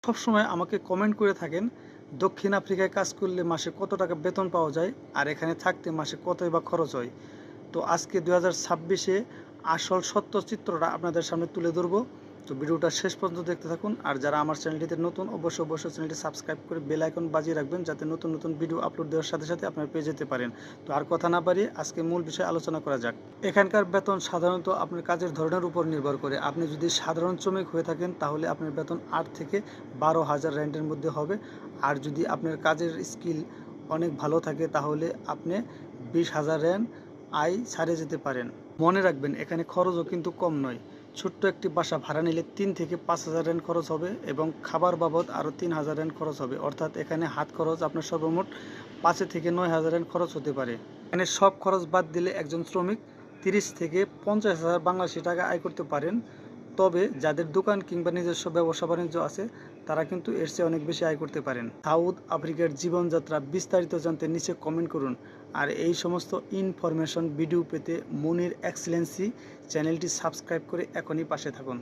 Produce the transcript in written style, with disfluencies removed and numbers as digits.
সবসময় আমাকে কমেন্ট করে থাকেন দক্ষিণ আফ্রিকায় কাজ করলে মাসে কত টাকা বেতন পাওয়া যায় আর এখানে থাকতে মাসে কতই বা খরচ হয়। তো আজকে 2026-এ আসল সত্য চিত্রটা আপনাদের সামনে তুলে ধরবো। তো ভিডিওটা শেষ পর্যন্ত দেখতে থাকুন। আর যারা আমার চ্যানেলটিতে নতুন অবশ্যই চ্যানেলটি সাবস্ক্রাইব করে বেল আইকন বাজিয়ে রাখবেন, যাতে নতুন নতুন ভিডিও আপলোড দেওয়ার সাথে সাথে আপনারা পেয়ে যেতে পারেন। তো আর কথা না বাড়িয়ে আজকে মূল বিষয়ে আলোচনা করা যাক। এখানকার বেতন সাধারণত আপনার কাজের ধরনের উপর নির্ভর করে। আপনি যদি সাধারণ শ্রমিক হয়ে থাকেন তাহলে আপনার বেতন 8 থেকে 12,000 র্যান্ডের মধ্যে হবে। আর যদি আপনার কাজের স্কিল অনেক ভালো থাকে তাহলে আপনি 20,000 র্যান্ড আয় ছাড়িয়ে যেতে পারেন। মনে রাখবেন এখানে খরচও কিন্তু কম নয়। ছোট্ট একটি বাসা ভাড়া নিলে 3 থেকে 5,000 র্যান্ড খরচ হবে এবং খাবার বাবদ আরও 3,000 র্যান্ড খরচ হবে। অর্থাৎ এখানে হাত খরচ আপনার সর্বমোট 5 থেকে 9,000 র্যান্ড খরচ হতে পারে। এখানে সব খরচ বাদ দিলে একজন শ্রমিক 30 থেকে 50,000 বাংলাদেশি টাকা আয় করতে পারেন। তবে যাদের দোকান কিংবা নিজস্ব ব্যবসা বাণিজ্য আছে তারা কিন্তু এর চেয়ে অনেক বেশি আয় করতে পারেন। সাউথ আফ্রিকার জীবনযাত্রা বিস্তারিত জানতে নিচে কমেন্ট করুন। আর এই সমস্ত ইনফরমেশন ভিডিও পেতে মুনির এক্সেলেন্সি চ্যানেলটি সাবস্ক্রাইব করে এখনই পাশে থাকুন।